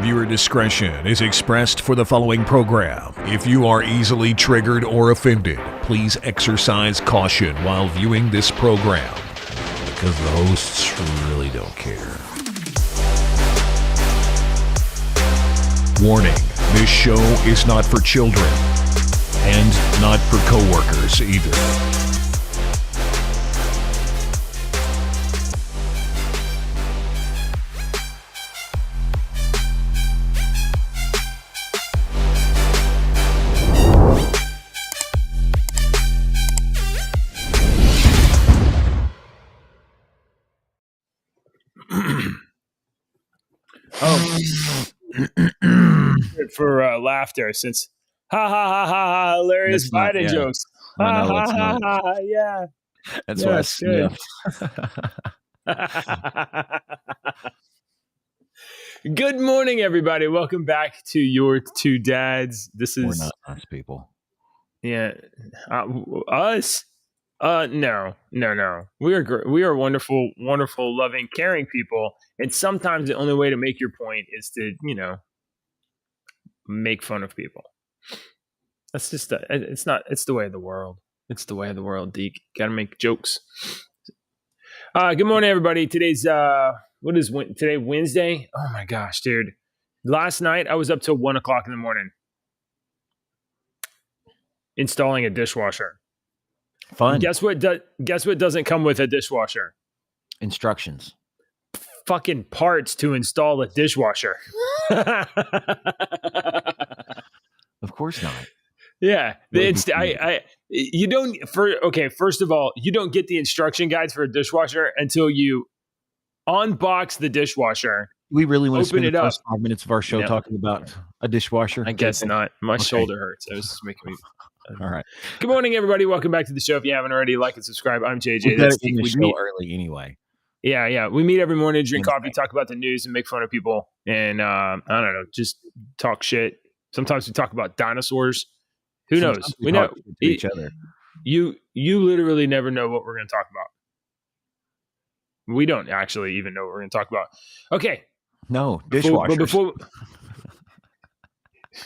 Viewer discretion is expressed for the following program. If you are easily triggered or offended, please exercise caution while viewing this program, because the hosts really don't care. Warning, this show is not for children, and not for coworkers either. For laughter, since ha ha ha ha ha hilarious Biden jokes. Ha ha ha ha, yeah. That's what I good. Good morning, everybody. Welcome back to Your Two Dads. This is We're not nice people. Yeah, us. No. We are wonderful, loving, caring people. And sometimes the only way to make your point is to, make fun of people. That's just it's the way of the world. It's the way of the world, Deke. Gotta make jokes. Good morning, everybody. Today's what is today? Wednesday? Oh my gosh, dude. Last night I was up till 1 o'clock in the morning installing a dishwasher. Fun. Guess what doesn't come with a dishwasher? Instructions. Fucking parts to install a dishwasher. Of course not. Yeah. First of all, you don't get the instruction guides for a dishwasher until you unbox the dishwasher. We really want to spend the first 5 minutes of our show talking about a dishwasher? I guess not. My shoulder hurts. It was just making me... All right. Good morning, everybody. Welcome back to the show. If you haven't already, like and subscribe. I'm JJ. We meet early anyway. Yeah. We meet every morning, drink coffee, talk about the news, and make fun of people. And I don't know, just talk shit. Sometimes we talk about dinosaurs. Who knows? We know each other. You literally never know what we're going to talk about. We don't actually even know what we're going to talk about. Okay. No, dishwashers.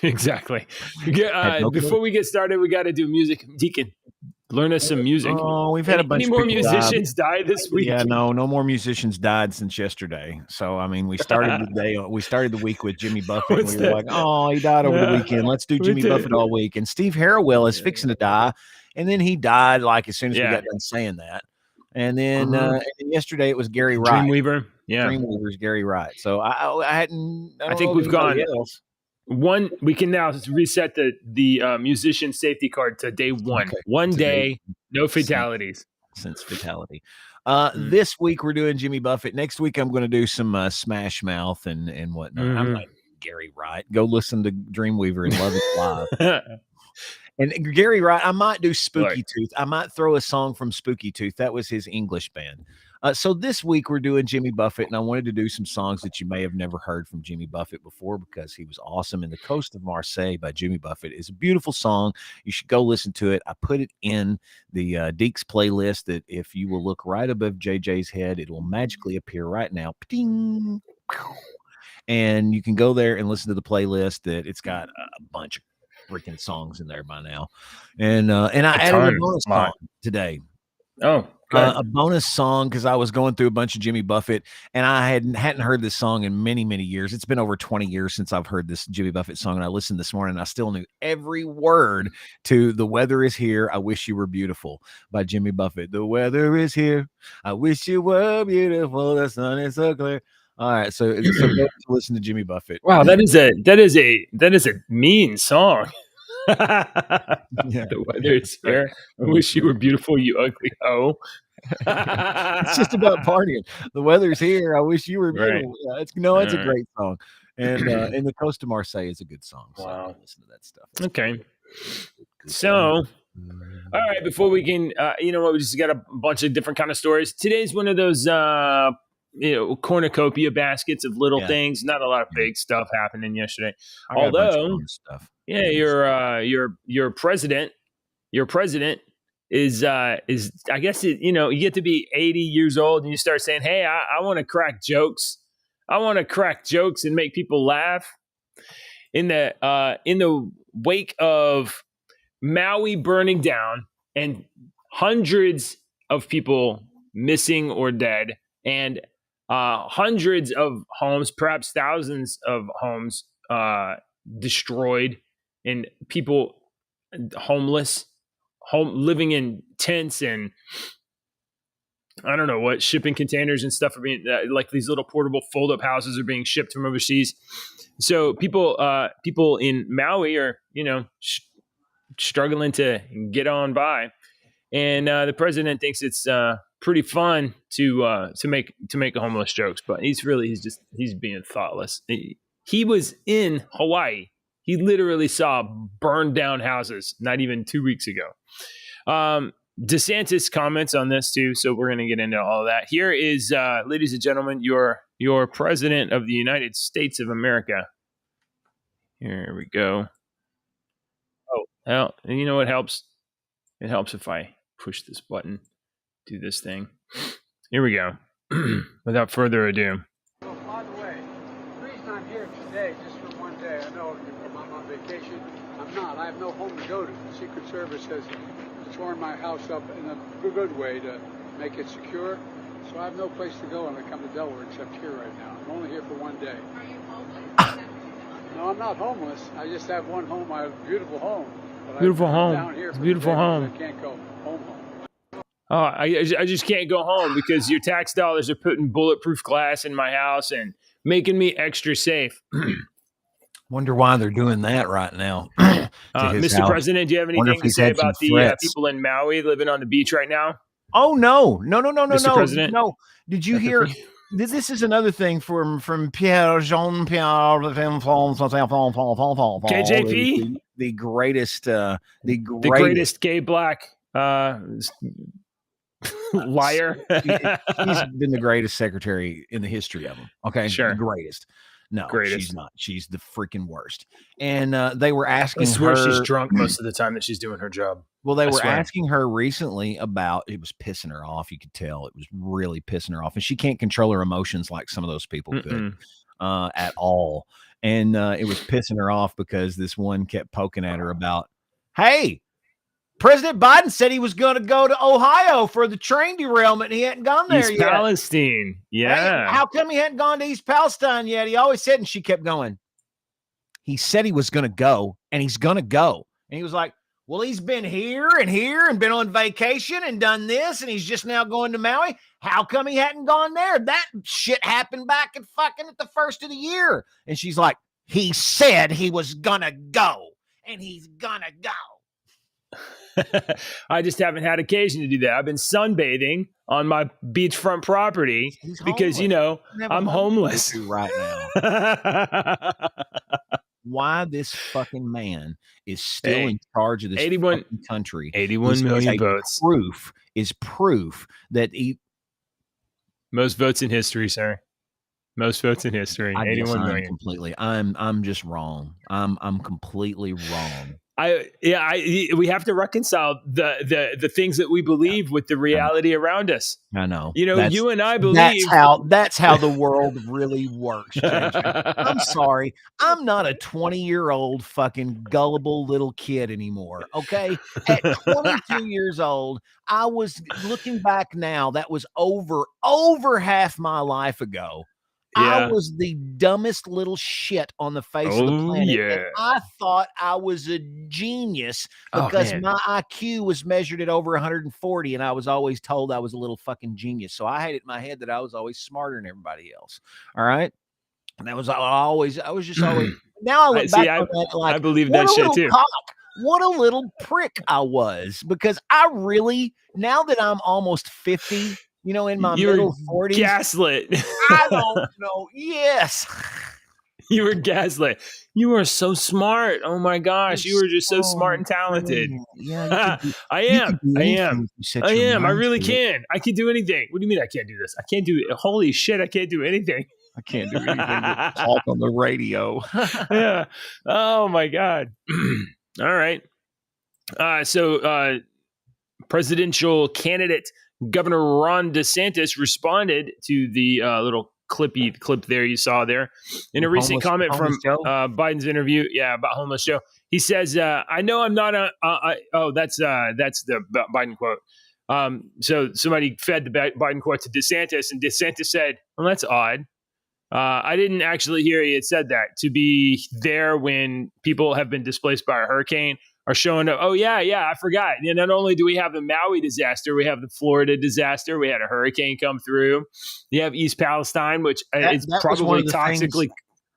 Exactly. Before we get started, we got to do music. Deacon, learn us some music. Oh, we've had a bunch of more musicians die this week. Yeah, no more musicians died since yesterday. So I mean, we started the week with Jimmy Buffett. And we were like, oh, he died over the weekend. Let's do Jimmy Buffett all week. And Steve Harrell is fixing to die, and then he died like as soon as we got done saying that. And then yesterday it was Gary Wright. Dreamweaver. Yeah, Dreamweaver's Gary Wright. So I think we've gone. We can now reset the musician safety card to day one. Okay. One day, no fatalities. Since fatality. This week we're doing Jimmy Buffett. Next week I'm going to do some Smash Mouth and whatnot. I'm like Gary Wright. Go listen to Dreamweaver and Love It Live. And Gary Wright, I might do Spooky Tooth. I might throw a song from Spooky Tooth. That was his English band. So this week we're doing Jimmy Buffett, and I wanted to do some songs that you may have never heard from Jimmy Buffett before because he was awesome. And The Coast of Marseille by Jimmy Buffett is a beautiful song. You should go listen to it. I put it in the Deeks playlist that if you will look right above JJ's head, it will magically appear right now. Ping! And you can go there and listen to the playlist that it's got a bunch of freaking songs in there by now. And I added a bonus song today. Oh, a bonus song because I was going through a bunch of Jimmy Buffett and I hadn't heard this song in many, many years. It's been over 20 years since I've heard this Jimmy Buffett song, and I listened this morning and I still knew every word to The Weather Is Here, I Wish You Were Beautiful by Jimmy Buffett. The weather is here, I wish you were beautiful, the sun is so clear. All right, so go listen to Jimmy Buffett. Wow, that is a mean song. The weather is here. I wish you were beautiful, you ugly hoe. It's just about partying. The weather's here. I wish you were beautiful. Right. Yeah, it's a great song. And The Coast of Marseille is a good song. So wow. Listen to that stuff. Okay. So, all right, before we can, we just got a bunch of different kind of stories. Today's one of those, cornucopia baskets of little things. Not a lot of big stuff happening yesterday. Although, your president is I guess you get to be 80 years old and you start saying, hey, I want to crack jokes I want to crack jokes and make people laugh. In the wake of Maui burning down and hundreds of people missing or dead, and hundreds of homes, perhaps thousands of homes destroyed, and people homeless, living in tents and I don't know what, shipping containers and stuff are being like these little portable fold-up houses are being shipped from overseas. So people in Maui are struggling to get on by, and the president thinks it's pretty fun to make homeless jokes, but he's being thoughtless. He was in Hawaii. He literally saw burned down houses not even 2 weeks ago. DeSantis comments on this too, so we're going to get into all of that. Here is, ladies and gentlemen, your president of the United States of America. Here we go. Oh, well, and you know what helps? It helps if I push this button, do this thing. Here we go. Without further ado. Oh, by the way, the reason I'm here today, just for one day, I know I'm on vacation. I'm not. I have no home to go to. The Secret Service has torn my house up in a good way to make it secure. So I have no place to go when I come to Delaware except here right now. I'm only here for one day. Are you homeless? No, I'm not homeless. I just have one home. I have a beautiful home. But Beautiful I'm home. Down here It's a for beautiful the day home. because I can't go home. Oh, I just can't go home because your tax dollars are putting bulletproof glass in my house and making me extra safe. Wonder why they're doing that right now. Mr. house. President, do you have Wonder anything if to he's say had some about the threats. people in Maui living on the beach right now? Oh no. Mr. President? No. Did you Dr. hear? Free? This is another thing from Pierre Jean Pierre KJP? the greatest The greatest gay black liar. He's been the greatest secretary in the history of them. Okay, Sure. the greatest. No, Greatest. she's not. She's the freaking worst. And they were asking I swear her. she's drunk most of the time that she's doing her job. Well, they I were swear. asking her recently about. It was pissing her off. You could tell it was really pissing her off, and she can't control her emotions like some of those people could at all. And it was pissing her off because this one kept poking at her about, hey, President Biden said he was going to go to Ohio for the train derailment. And he hadn't gone there East yet. Palestine. Yeah. Hey, how come he hadn't gone to East Palestine yet? He always said, and she kept going. He said he was going to go, and he's going to go. And he was like, well, he's been here and been on vacation and done this, and he's just now going to Maui. How come he hadn't gone there? That shit happened back at the first of the year. And she's like, he said he was going to go, and he's going to go. I just haven't had occasion to do that. I've been sunbathing on my beachfront property because, I'm homeless right now. Why this fucking man is still in charge of this 81 fucking country? 81 million votes. Proof that he Most votes in history, sir. Most votes in history. I guess 81 I'm million. completely. I'm just wrong. I'm completely wrong. We have to reconcile the things that we believe with the reality around us. I know. You and I believe that's how the world really works. JJ. I'm sorry. I'm not a 20-year-old fucking gullible little kid anymore. Okay. At 22 years old, I was looking back now. That was over half my life ago. Yeah. I was the dumbest little shit on the face of the planet. Yeah. And I thought I was a genius because my IQ was measured at over 140, and I was always told I was a little fucking genius. So I had it in my head that I was always smarter than everybody else. All right. And that was I was just always. Now I look back on that like, I believe that shit too. What a little prick I was, because I really, now that I'm almost 50, in my middle 40s. Gaslit. I don't know. Yes. You were gaslit. You were so smart. Oh my gosh. You were just so smart and talented. Yeah. I am. I really can. I can do anything. What do you mean I can't do this? I can't do it. Holy shit. I can't do anything. I can't do anything but talk on the radio. Yeah. Oh my God. All right. So presidential candidate Governor Ron DeSantis responded to the little clip there you saw there in a recent comment from Biden's interview. Yeah, about homeless Joe. He says, "I know I'm not a." That's the Biden quote. So somebody fed the Biden quote to DeSantis, and DeSantis said, "Well, that's odd. I didn't actually hear he had said that. To be there when people have been displaced by a hurricane are showing up. Oh, yeah, I forgot. And not only do we have the Maui disaster, we have the Florida disaster. We had a hurricane come through. You have East Palestine, which is probably toxically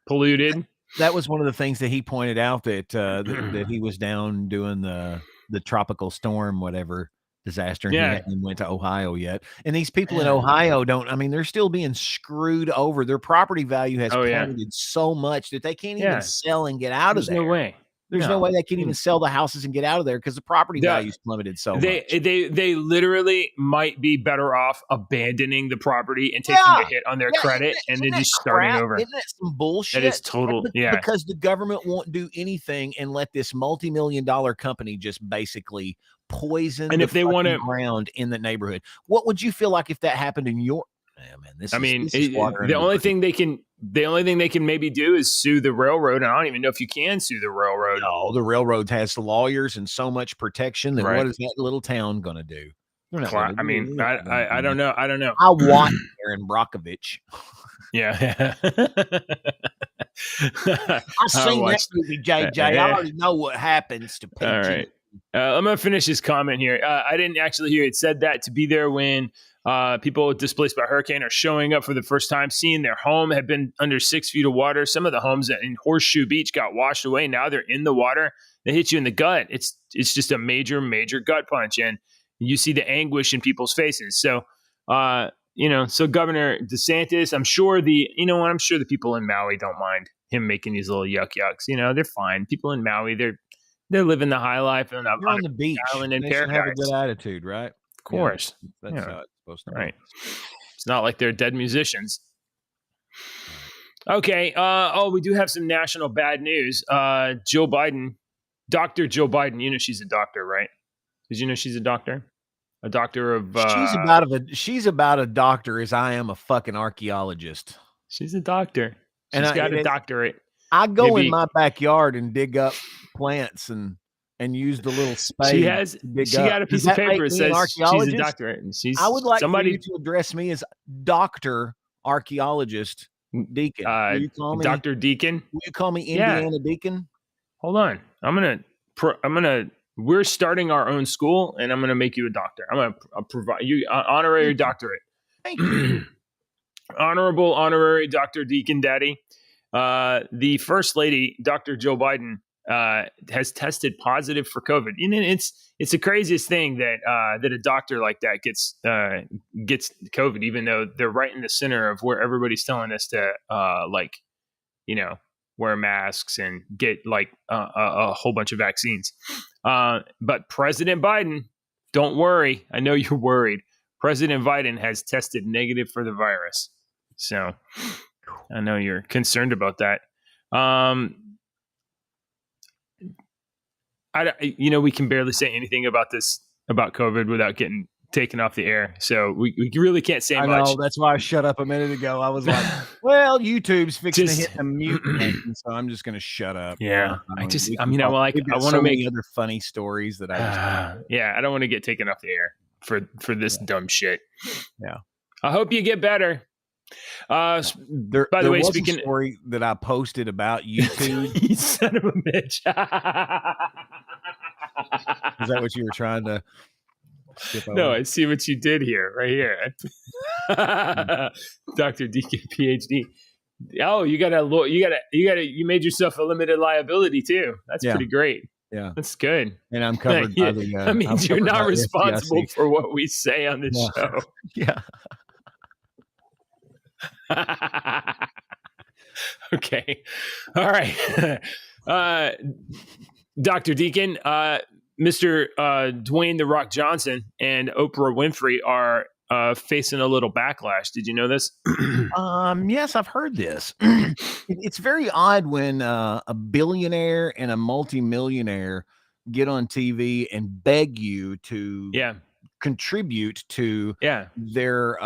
polluted. That was one of the things that he pointed out, that that he was down doing the tropical storm, whatever disaster, and he hadn't even went to Ohio yet. And these people in Ohio they're still being screwed over. Their property value has plummeted so much that they can't even sell and get out of there. No way. There's no way they can even sell the houses and get out of there because the property value's plummeted so much. They literally might be better off abandoning the property and taking a hit on their credit and then just starting over. Isn't that some bullshit? That is total. Because the government won't do anything and let this multi-million-dollar company just basically poison the ground in the neighborhood. What would you feel like if that happened in your? The only thing they can maybe do is sue the railroad. And I don't even know if you can sue the railroad. No, the railroad has lawyers and so much protection that what is that little town going to do? I don't know. I want Aaron Brockovich. Yeah. I've seen that movie, JJ. I already know what happens to people. All right. I'm going to finish his comment here. I didn't actually hear it said that. To be there when people displaced by hurricane are showing up for the first time, seeing their home have been under 6 feet of water. Some of the homes in Horseshoe Beach got washed away. Now they're in the water. They hit you in the gut. It's just a major, major gut punch. And you see the anguish in people's faces. So, so Governor DeSantis, I'm sure the people in Maui don't mind him making these little yucks. They're fine. People in Maui, they're living the high life on the beach. Island in they paradise. Have a good attitude, right? Of course. That's how it's supposed to be. Right. It's not like they're dead musicians. Okay. We do have some national bad news. Joe Biden, Dr. Joe Biden, she's a doctor, right? Did you know she's a doctor? A doctor of... she's about a doctor as I am a fucking archaeologist. She's a doctor. She's got a doctorate. I go in my backyard and dig up plants and use the little spade. She got a piece of paper that says she's a doctorate. And I would like for you to address me as Dr. Archaeologist Deacon. Will you call me Dr. Deacon? Will you call me Indiana Deacon? Hold on. We're starting our own school, and I'm gonna make you a doctor. I'm gonna provide you honorary doctorate. Thank you. Honorable honorary Dr. Deacon Daddy. The First Lady, Dr. Joe Biden, has tested positive for COVID. It's the craziest thing that a doctor like that gets COVID, even though they're right in the center of where everybody's telling us to wear masks and get a whole bunch of vaccines. But President Biden, don't worry. I know you're worried. President Biden has tested negative for the virus. So I know you're concerned about that. We can barely say anything about COVID without getting taken off the air. So we really can't say much. I know, that's why I shut up a minute ago. I was like, well, YouTube's fixing to hit the mute button, so I'm just going to shut up. Yeah. I want to make other funny stories that I don't want to get taken off the air for this dumb shit. Yeah. I hope you get better. By the way, speaking a story that I posted about YouTube. You son of a bitch. Is that what you were trying to skip over? No, I see what you did here, right here. Dr. Deacon, PhD. Oh, you made yourself a limited liability too. That's pretty great. Yeah, that's good. And I'm covered by the. That means you're not responsible for what we say on this show. Yeah. Okay. All right. Dr. Deacon, Mr. Dwayne "The Rock" Johnson and Oprah Winfrey are facing a little backlash. Did you know this? Yes, I've heard this. It's very odd when a billionaire and a multimillionaire get on TV and beg you to contribute to their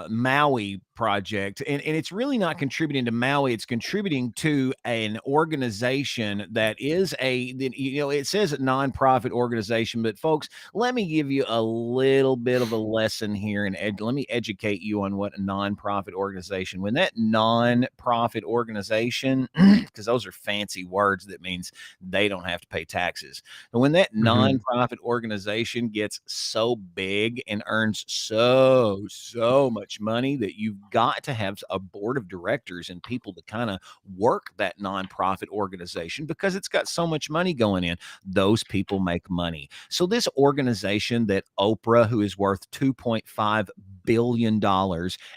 Maui project, and it's really not contributing to Maui. It's contributing to an organization that is it says a nonprofit organization, but folks, let me give you a little bit of a lesson here, and let me educate you on what a nonprofit organization. When that nonprofit organization, because those are fancy words that means they don't have to pay taxes. And when that nonprofit organization gets so big and earns so much money that you've got to have a board of directors and people to kind of work that nonprofit organization because it's got so much money going in, those people make money. So this organization that Oprah, who is worth $2.5 billion,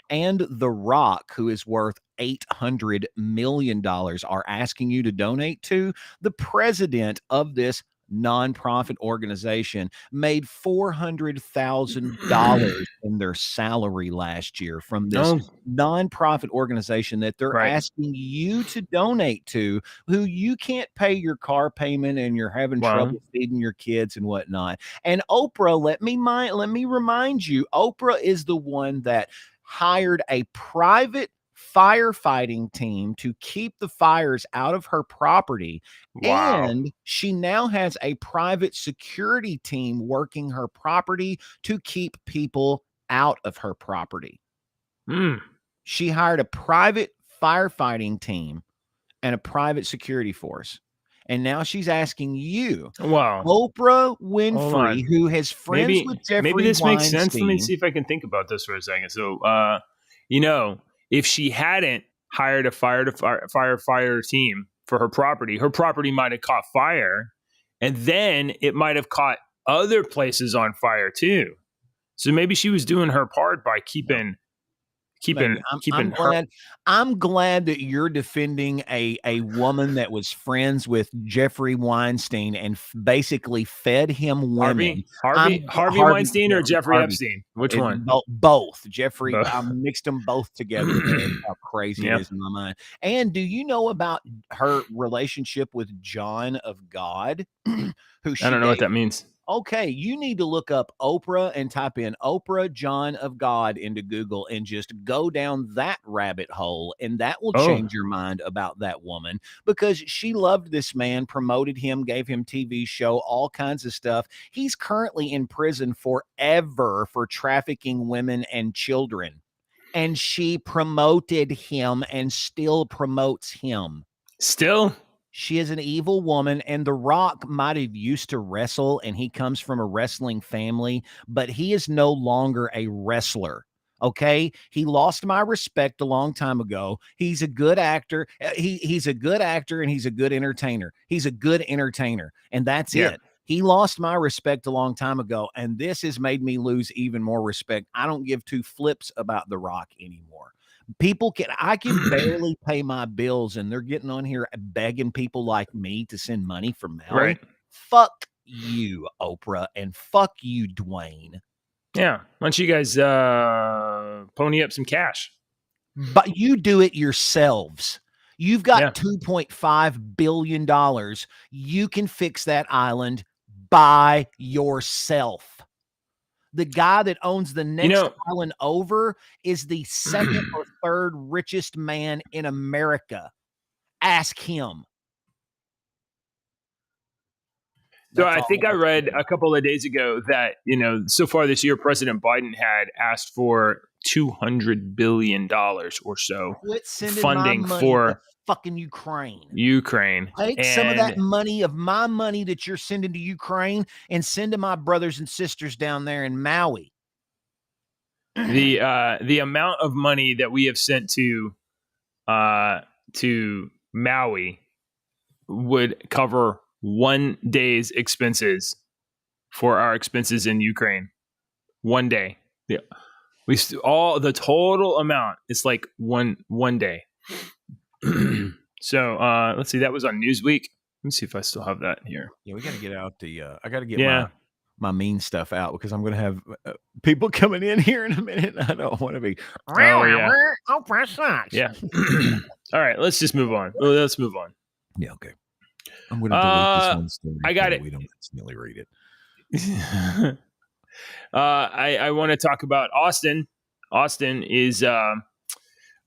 and The Rock, who is worth $800 million, are asking you to donate to, the president of this nonprofit organization made $400,000 in their salary last year from this nonprofit organization that they're asking you to donate to, who you can't pay your car payment and you're having trouble feeding your kids and whatnot. And Oprah, let me remind you, Oprah is the one that hired a private firefighting team to keep the fires out of her property. And she now has a private security team working her property to keep people out of her property. She hired a private firefighting team and a private security force. And now she's asking you, Oprah Winfrey, who has friends with Jeffrey Maybe this Weinstein. makes sense. Let me see if I can think about this for a second. So, if she hadn't hired a firefighter team for her property might have caught fire, and then it might have caught other places on fire too. So maybe she was doing her part by keeping her. I'm glad that you're defending a woman that was friends with Jeffrey Weinstein and basically fed him women. Harvey Weinstein or Jeffrey Epstein? Which one? Both. Jeffrey. I mixed them both together. How crazy it is in my mind. And do you know about her relationship with John of God? I don't know what that means. Okay, you need to look up Oprah and type in Oprah John of God into Google and just go down that rabbit hole, and that will change your mind about that woman, because she loved this man, promoted him, gave him TV show, all kinds of stuff. He's currently in prison forever for trafficking women and children, and she promoted him and still promotes him. Still? She is an evil woman, and The Rock might have used to wrestle, and he comes from a wrestling family, but he is no longer a wrestler. Okay, he lost my respect a long time ago. He's a good actor. He's a good actor, and he's a good entertainer. He's a good entertainer, and that's it. He lost my respect a long time ago, and this has made me lose even more respect. I don't give two flips about The Rock anymore. I can barely pay my bills, and they're getting on here begging people like me to send money for Maui. Right. Fuck you, Oprah, and fuck you, Dwayne. Yeah. Why don't you guys pony up some cash? But you do it yourselves. You've got $2.5 billion. You can fix that island by yourself. The guy that owns the next island over is the second or third richest man in America. Ask him. So I think I read a couple of days ago that, so far this year, President Biden had asked for $200 billion or so funding for fucking Ukraine. Take some of that money, of my money that you're sending to Ukraine, and send to my brothers and sisters down there in Maui. The amount of money that we have sent to Maui would cover one day's expenses for our expenses in Ukraine. One day. Yeah. The total amount is like one day. So let's see. That was on Newsweek. Let me see if I still have that here. Yeah, we got to get out I got to get my mean stuff out, because I'm going to have people coming in here in a minute. I don't want to be. Oprah sucks. Yeah. All right. Let's just move on. Let's move on. Yeah. Okay. I'm going to delete this one story. I got it. We don't accidentally read it. I want to talk about Austin. Austin is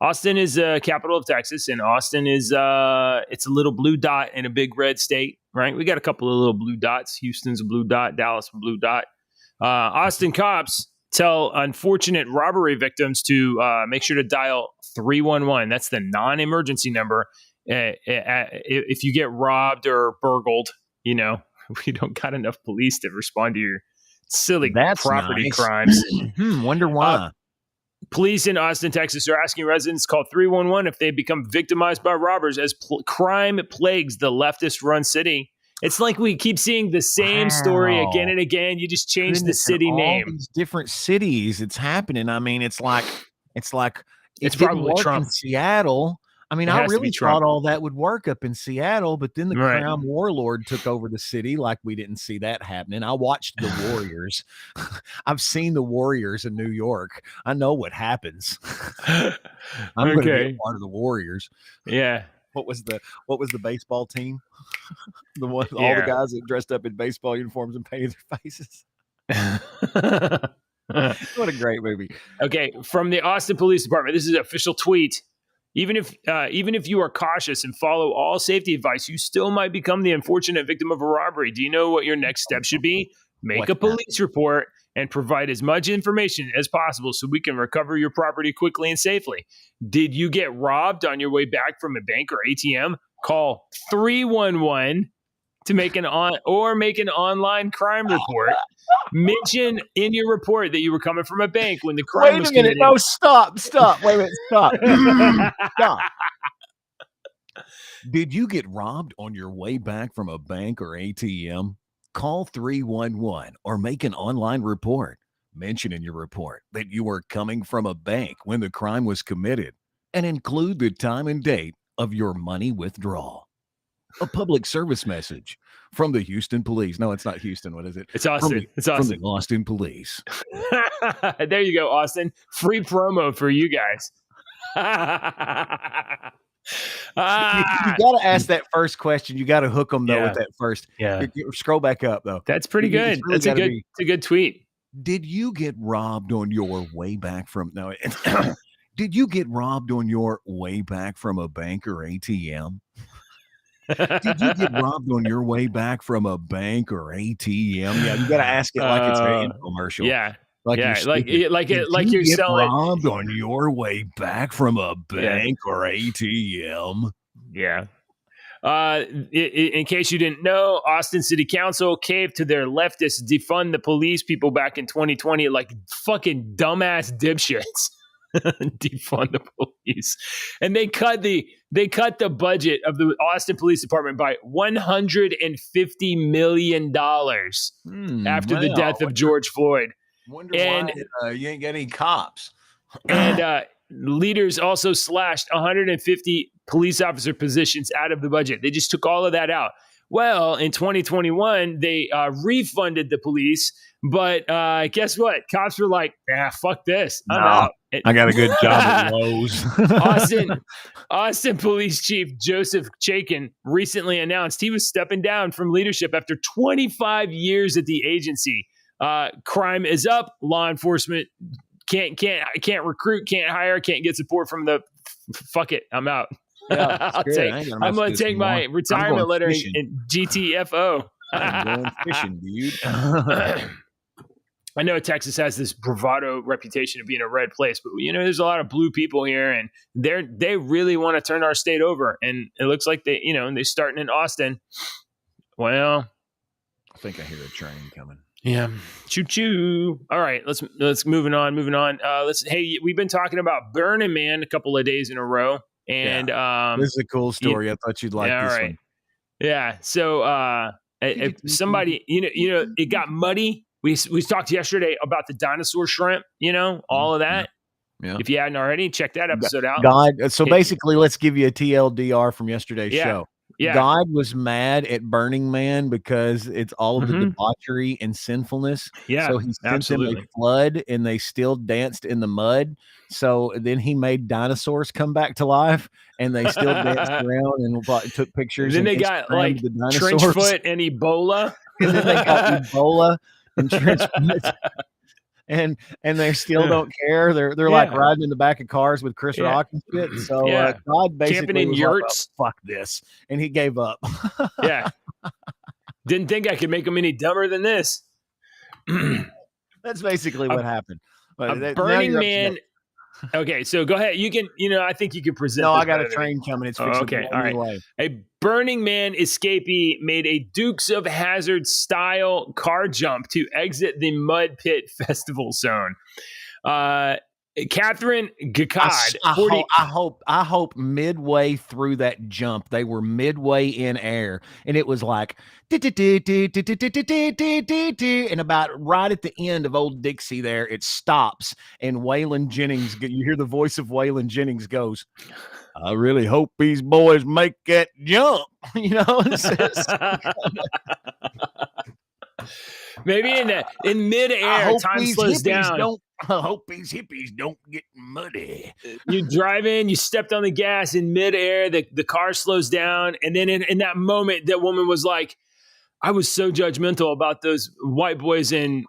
Austin is the capital of Texas, and Austin is it's a little blue dot in a big red state, right? We got a couple of little blue dots. Houston's a blue dot, Dallas a blue dot. Austin cops tell unfortunate robbery victims to make sure to dial 311. That's the non-emergency number. If you get robbed or burgled, we don't got enough police to respond to your silly property crimes. Wonder why. Police in Austin, Texas are asking residents to call 311 if they become victimized by robbers as crime plagues the leftist-run city. It's like we keep seeing the same story again and again. You just change the city name. These different cities, it's happening. I mean, it's like it's probably Trump in Seattle. I mean, I really thought all that would work up in Seattle, but then the Crown Warlord took over the city like we didn't see that happening. I watched the Warriors. I've seen the Warriors in New York. I know what happens. I'm going to be a part of the Warriors. Yeah. What was the baseball team? The one, all the guys that dressed up in baseball uniforms and painted their faces. What a great movie. Okay, from the Austin Police Department, this is an official tweet. Even if you are cautious and follow all safety advice, you still might become the unfortunate victim of a robbery. Do you know what your next step should be? Make a police report and provide as much information as possible so we can recover your property quickly and safely. Did you get robbed on your way back from a bank or ATM? Call 311 to make an online crime report. Mention in your report that you were coming from a bank when the crime was committed. Wait a minute. No, stop. Wait a minute. Stop. Stop. Did you get robbed on your way back from a bank or ATM? Call 311 or make an online report. Mention in your report that you were coming from a bank when the crime was committed and include the time and date of your money withdrawal. A public service message from the Houston Police. No, it's not Houston. What is it? It's Austin. From the Austin Police. There you go, Austin. Free promo for you guys. You got to ask that first question. You got to hook them though with that first. Yeah. Scroll back up though. That's pretty good. Really it's a good tweet. Did you get robbed on your way back from? No. Did you get robbed on your way back from a bank or ATM? Did you get robbed on your way back from a bank or ATM? Yeah, you got to ask it like it's an infomercial. Yeah. Like you're selling robbed on your way back from a bank or ATM. Yeah. In case you didn't know, Austin City Council caved to their leftist defund the police people back in 2020 like fucking dumbass dipshits. Defund the police, and they cut the budget of the Austin Police Department by $150 million after the death of George Floyd. Wonder why you ain't got any cops. And leaders also slashed 150 police officer positions out of the budget. They just took all of that out. Well, in 2021, they refunded the police, but guess what? Cops were like, fuck this. I'm out. I got a good job at Lowe's. Austin Police Chief Joseph Chaikin recently announced he was stepping down from leadership after 25 years at the agency. Crime is up. Law enforcement can't recruit, can't hire, can't get support from the. Fuck it, I'm out. Yeah, I'm going to take my retirement letter in GTFO. I'm going fishing, dude. I know Texas has this bravado reputation of being a red place, but there's a lot of blue people here, and they really want to turn our state over. And it looks like they're starting in Austin. Well, I think I hear a train coming. Yeah, choo choo. All right, let's moving on. Hey, we've been talking about Burning Man a couple of days in a row, and this is a cool story. I thought you'd like this one. Yeah. So, if somebody, it got muddy. We talked yesterday about the dinosaur shrimp, all of that. Yeah. If you hadn't already, check that episode out. So basically, let's give you a TLDR from yesterday's show. Yeah. God was mad at Burning Man because it's all of the debauchery and sinfulness. Yeah, so he sent them a flood, and they still danced in the mud. So then he made dinosaurs come back to life, and they still danced around and took pictures. And then they got like trench foot and Ebola. And then they got Ebola and trench foot. and they still don't care. They're like Yeah. riding in the back of cars with Chris Yeah. Rock and shit. So Yeah. God basically Camping in was like, yurts. "Oh, fuck this," and he gave up. Yeah. Didn't think I could make them any dumber than this. That's basically what happened. But A now Burning you're up to Man. date. Okay, so go ahead. You can, I think you can present. No, this I got a better than me. train coming. It's Oh, fixing okay, to all right. Away. A Burning Man escapee made a Dukes of Hazzard style car jump to exit the Mud Pit Festival zone. Catherine Gacad, I hope midway through that jump, they were midway in air, and it was like, and about right at the end of Old Dixie there, it stops, and Waylon Jennings, you hear the voice of Waylon Jennings goes, "I really hope these boys make that jump," It says, maybe in midair, time slows down. I hope these hippies don't get muddy. You drive in, you stepped on the gas in midair, the car slows down, and then in that moment, that woman was like, I was so judgmental about those white boys in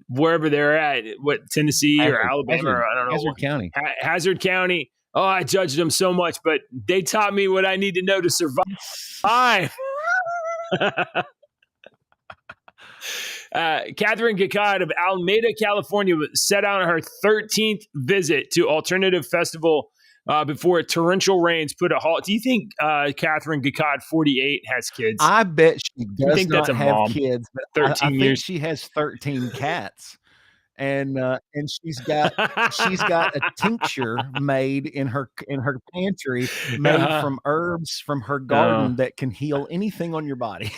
wherever they're at, what, Tennessee or Alabama, or I don't know. Hazard County. Hazard County. Oh, I judged them so much, but they taught me what I need to know to survive. Catherine Gacad of Alameda, California, set out on her 13th visit to Alternative Festival before torrential rains put a halt. Do you think Catherine Gacad, 48, has kids? I bet she does not have mom. kids, but 13 I think years. she has 13 cats. And she's got a tincture made in her pantry made from herbs from her garden that can heal anything on your body.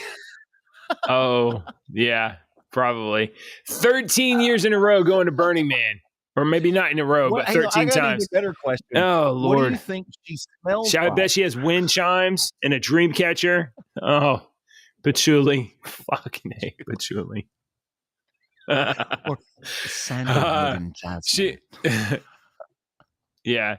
Oh, yeah, probably. 13 years in a row going to Burning Man. Or maybe not in a row, but 13 times. A better question. Oh, Lord. What do you think she smells I like? bet she has wind chimes and a dream catcher. Oh, patchouli. Fucking A, patchouli. Yeah.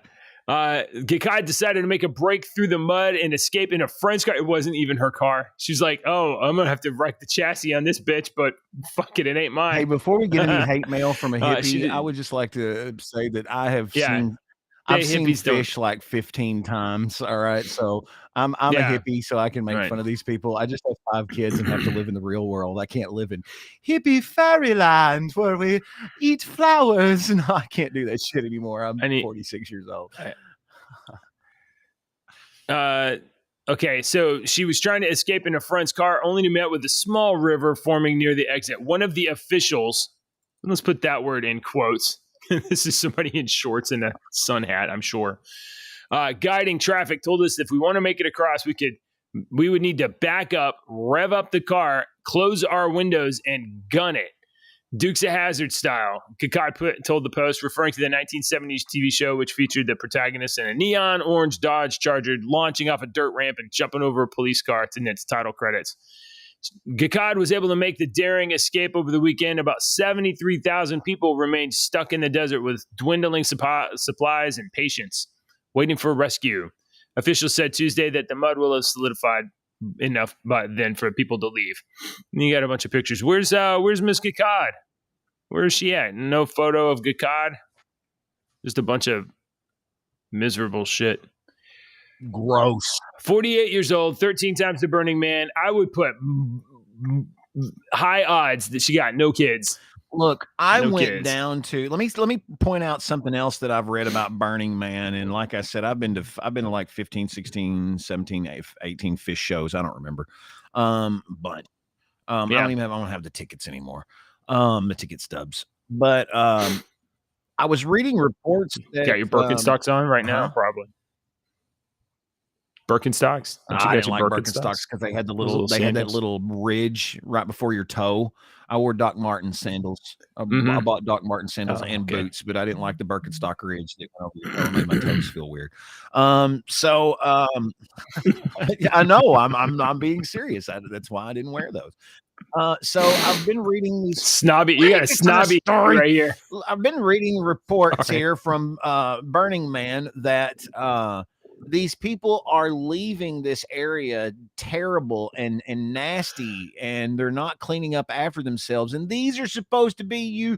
Gacad decided to make a break through the mud and escape in a French car. It wasn't even her car. She's like, "Oh, I'm gonna have to wreck the chassis on this bitch, but fuck it ain't mine." Hey, before we get any hate mail from a hippie, I would just like to say that I have seen fish like 15 times. All right, so I'm a hippie, so I can make fun of these people. I just have 5 kids and have to live in the real world. I can't live in hippie fairyland where we eat flowers. No, I can't do that shit anymore. I'm 46 years old. Okay, so she was trying to escape in a friend's car, only to meet with a small river forming near the exit. One of the officials, let's put that word in quotes. This is somebody in shorts and a sun hat, I'm sure. Guiding traffic told us if we want to make it across, we would need to back up, rev up the car, close our windows, and gun it. Dukes of Hazzard style. Gacad told the Post, referring to the 1970s TV show, which featured the protagonist in a neon orange Dodge Charger launching off a dirt ramp and jumping over a police car in its title credits. Gacad was able to make the daring escape over the weekend. About 73,000 people remained stuck in the desert with dwindling supplies and patience, waiting for rescue. Officials said Tuesday that the mud will have solidified enough by then for people to leave. And you got a bunch of pictures. Where's Miss Gacad? Where is she at? No photo of Gacad. Just a bunch of miserable shit. Gross. 48 years old, 13 times the Burning Man. I would put high odds that she got no kids. Look, I went down to let me point out something else that I've read about Burning Man. And like I said, I've been to like 15, 16, 17, 18 fish shows. I don't remember. I don't have the tickets anymore. The ticket stubs. But I was reading reports that got your Birkenstocks on right now, probably. Birkenstocks? I didn't like Birkenstocks because they had had that little ridge right before your toe. I wore Doc Marten sandals. I bought Doc Marten sandals and boots, but I didn't like the Birkenstock ridge that went over your toe and made my toes feel weird. I know I'm being serious. That's why I didn't wear those. So I've been reading these snobby. You got a snobby story right here. I've been reading reports here from Burning Man that these people are leaving this area terrible and nasty, and they're not cleaning up after themselves. And these are supposed to be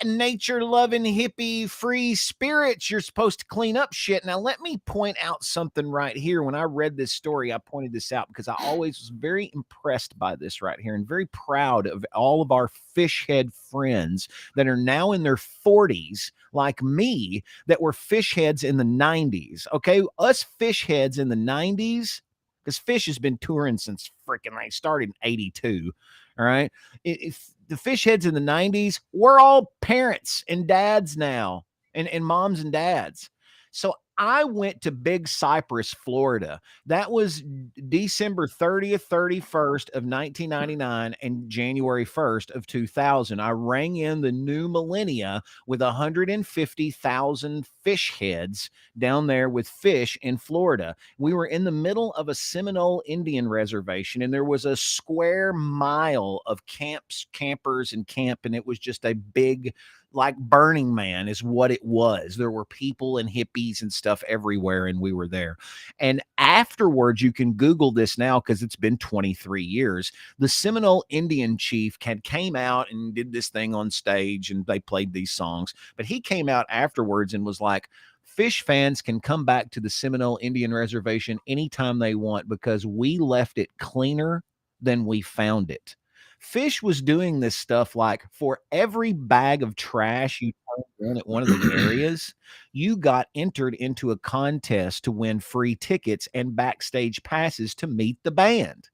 nature loving hippie free spirits. You're supposed to clean up shit. Now, let me point out something right here. When I read this story, I pointed this out because I always was very impressed by this right here and very proud of all of our fish head friends that are now in their 40s, like me, that were fish heads in the 90s. Okay, us fish heads in the 90s, because Fish has been touring since freaking they started in 82. All right. If the fish heads in the 90s, we're all parents and dads now, and moms and dads. So I went to Big Cypress, Florida. That was December 30th, 31st of 1999 and January 1st of 2000. I rang in the new millennia with 150,000 fish heads down there with fish in Florida. We were in the middle of a Seminole Indian reservation, and there was a square mile of campers and camp, and it was just a big, like Burning Man is what it was. There were people and hippies and stuff everywhere, and we were there. And afterwards, you can Google this now because it's been 23 years. The Seminole Indian chief came out and did this thing on stage, and they played these songs. But he came out afterwards and was like, fish fans can come back to the Seminole Indian Reservation anytime they want because we left it cleaner than we found it. Fish was doing this stuff like for every bag of trash you turned in at one of the areas, you got entered into a contest to win free tickets and backstage passes to meet the band.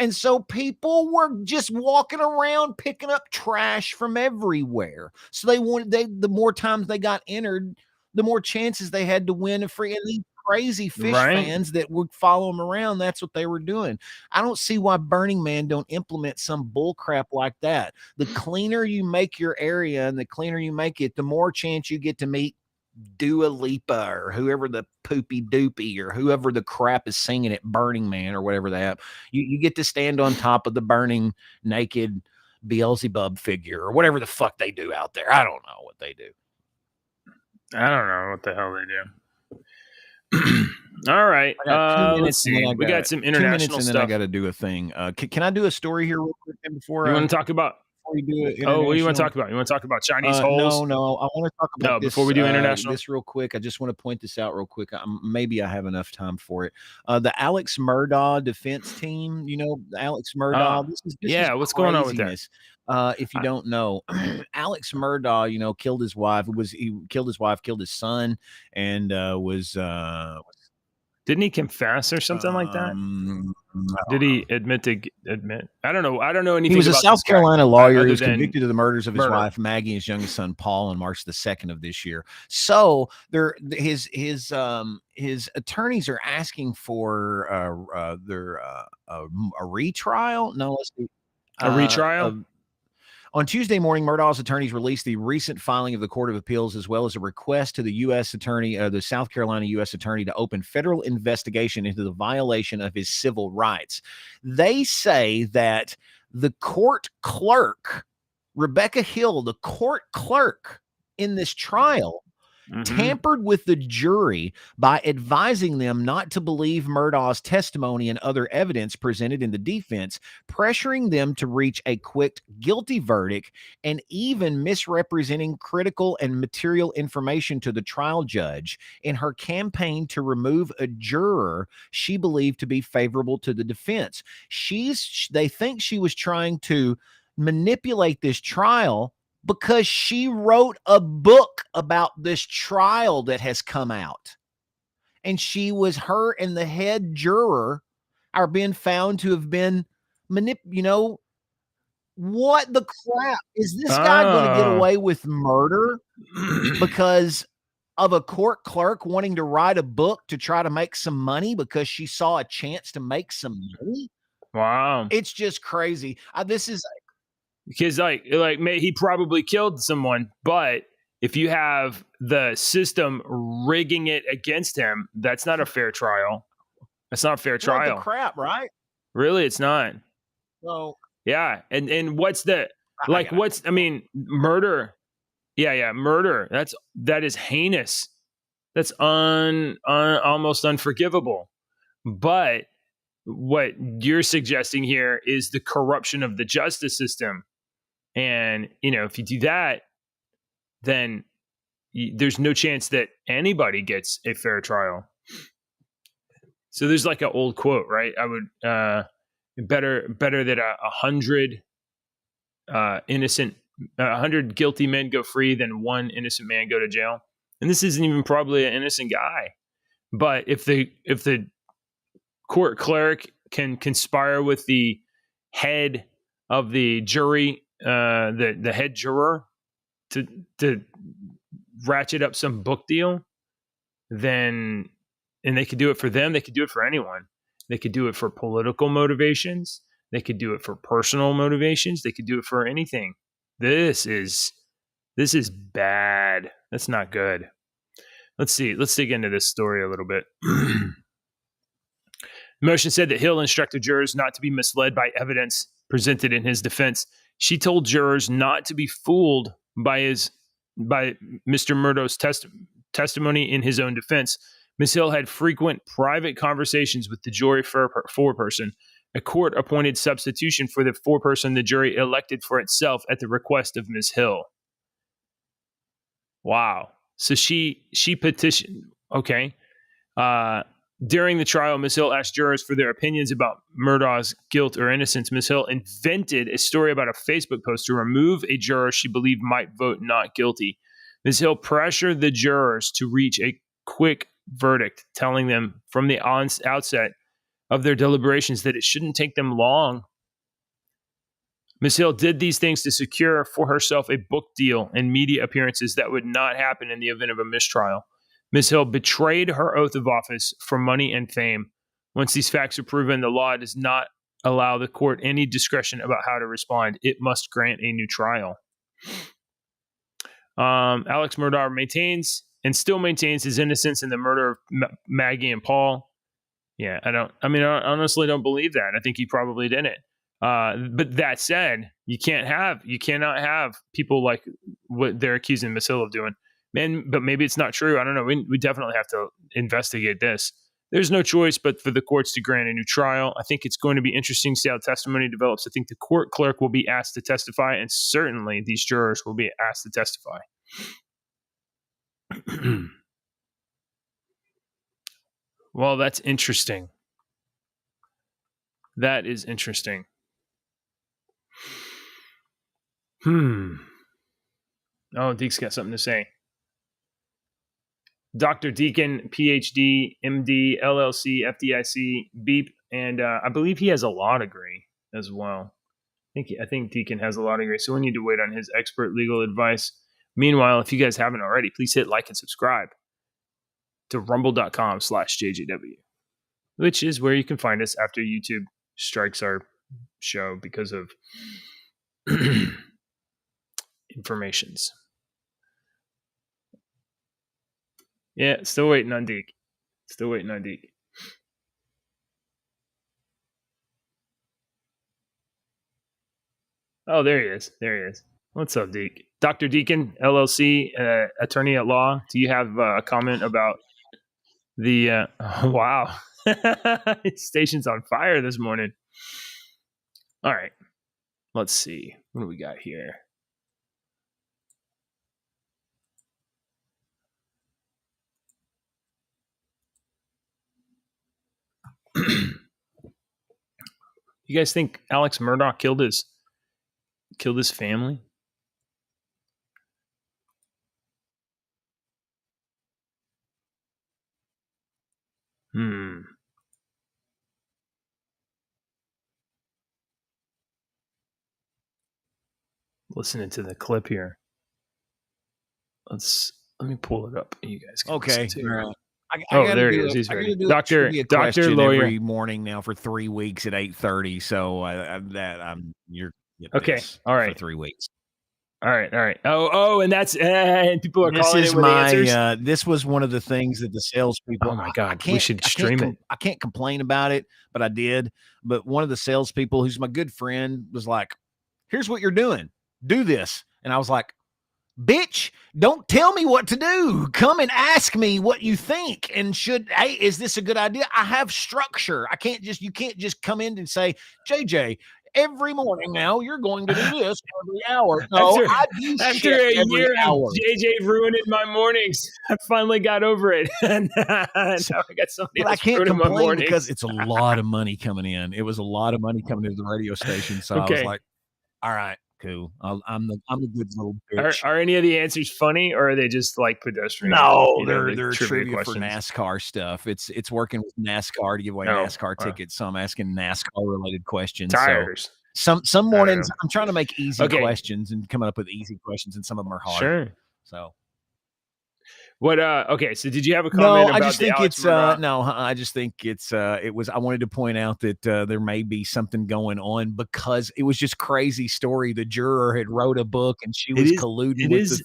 And so people were just walking around picking up trash from everywhere. So the more times they got entered, the more chances they had to win a free. And these crazy fish fans that would follow them around, that's what they were doing. I don't see why Burning Man don't implement some bull crap like that. The cleaner you make your area and the cleaner you make it, the more chance you get to meet Dua Lipa or whoever the poopy doopy or whoever the crap is singing at Burning Man or whatever that. You get to stand on top of the burning naked Beelzebub figure or whatever the fuck they do out there. I don't know what they do. I don't know what the hell they do. All right. Let's see. We got some international stuff. And then I got to do a thing. Can I do a story here real quick before you want to talk about? We do it. Oh, what do you want to talk about? You want to talk about Chinese holes? No. I want to talk about this, before we do international. This real quick. I just want to point this out real quick. Maybe I have enough time for it. The Alex Murdaugh defense team. You know, Alex Murdaugh. This is what's going on with that? If you don't know, Alex Murdaugh, killed his wife. He killed his wife, killed his son, and didn't he confess or something like that? Did he admit? I don't know. I don't know anything. He was about a South Carolina lawyer who was convicted of the murders of his murder. wife Maggie and his youngest son Paul on March the 2nd of this year. So his attorneys are asking for a retrial. No, let's see. A retrial. On Tuesday morning, Murdaugh's attorneys released the recent filing of the Court of Appeals, as well as a request to the U.S. attorney, the South Carolina U.S. attorney, to open federal investigation into the violation of his civil rights. They say that the court clerk, Rebecca Hill, the court clerk in this trial, tampered with the jury by advising them not to believe Murdaugh's testimony and other evidence presented in the defense, pressuring them to reach a quick guilty verdict, and even misrepresenting critical and material information to the trial judge in her campaign to remove a juror she believed to be favorable to the defense. They think she was trying to manipulate this trial because she wrote a book about this trial that has come out. And her and the head juror are being found to have been what the crap? Is this guy going to get away with murder because of a court clerk wanting to write a book to try to make some money because she saw a chance to make some money? Wow. It's just crazy. This is... Because he probably killed someone, but if you have the system rigging it against him, that's not a fair trial. That's not a fair trial. What the crap, right? Really, it's not. Well, yeah, and what's murder? Yeah, murder. That is heinous. That's almost unforgivable. But what you're suggesting here is the corruption of the justice system. And, if you do that, then there's no chance that anybody gets a fair trial. So there's like an old quote, right? I would better that 100 100 guilty men go free than one innocent man go to jail. And this isn't even probably an innocent guy. But if the court clerk can conspire with the head of the jury, the head juror, to ratchet up some book deal, then, and they could do it for them, they could do it for anyone. They could do it for political motivations. They could do it for personal motivations. They could do it for anything. This is bad. That's not good. Let's see. Let's dig into this story a little bit. The motion said that Hill instructed jurors not to be misled by evidence presented in his defense. She told jurors not to be fooled by Mr. Murdaugh's testimony in his own defense. Ms. Hill had frequent private conversations with the jury foreperson, a court-appointed substitution for the foreperson the jury elected for itself at the request of Ms. Hill. Wow. So she petitioned. Okay. During the trial, Ms. Hill asked jurors for their opinions about Murdaugh's guilt or innocence. Ms. Hill invented a story about a Facebook post to remove a juror she believed might vote not guilty. Ms. Hill pressured the jurors to reach a quick verdict, telling them from the outset of their deliberations that it shouldn't take them long. Ms. Hill did these things to secure for herself a book deal and media appearances that would not happen in the event of a mistrial. Ms. Hill betrayed her oath of office for money and fame. Once these facts are proven, the law does not allow the court any discretion about how to respond. It must grant a new trial. Alex Murdaugh maintains and still maintains his innocence in the murder of Maggie and Paul. Yeah, I honestly don't believe that. I think he probably didn't. But that said, you cannot have people like what they're accusing Ms. Hill of doing. Man, but maybe it's not true. I don't know. We definitely have to investigate this. There's no choice but for the courts to grant a new trial. I think it's going to be interesting to see how testimony develops. I think the court clerk will be asked to testify, and certainly these jurors will be asked to testify. Well, that's interesting. That is interesting. Oh, Deke's got something to say. Dr. Deacon, PhD, MD, LLC, FDIC, BEEP, and I believe he has a law degree as well. I think Deacon has a law degree, so we need to wait on his expert legal advice. Meanwhile, if you guys haven't already, please hit like and subscribe to rumble.com/JJW, which is where you can find us after YouTube strikes our show because of informations. Yeah, still waiting on Deke. Oh, there he is. What's up, Deke? Dr. Deacon, LLC, attorney at law. Do you have a comment about the... wow. Station's on fire this morning. All right. Let's see. What do we got here? You guys think Alex Murdaugh killed his family? Listening to the clip here. Let me pull it up. You guys can okay. There he is. He's ready. Doctor lawyer every morning now for 3 weeks at 8:30. So you're okay. All right, for 3 weeks. All right. Oh, and that's and people are calling it with answers. This was one of the things that the salespeople. Oh my God, we should stream it. I can't complain about it, but I did. But one of the salespeople, who's my good friend, was like, "Here's what you're doing. Do this," and I was like, "Bitch, don't tell me what to do. Come and ask me what you think. And is this a good idea? I have structure. You can't just come in and say, JJ, every morning now. You're going to do this every hour. No, I do After shit a every year of hour. JJ ruining my mornings, I finally got over it. And now I got somebody But I else can't ruining my complain mornings. because it's a lot of money coming in. It was a lot of money coming into the radio station. So I was Okay. like, all right, cool. I'm the good little bitch. Are any of the answers funny, or are they just like pedestrian? No, you know, they're trivia for questions? NASCAR stuff. It's working with NASCAR to give away NASCAR tickets. So I'm asking NASCAR related questions. Tires. So some mornings I'm trying to make easy questions and coming up with easy questions, and some of them are hard. Sure. So what? Okay. So did you have a comment about I just the think Alex it's Murdaugh? no. I just think it's it was. I wanted to point out that there may be something going on because it was just crazy story. The juror had wrote a book and she was colluding with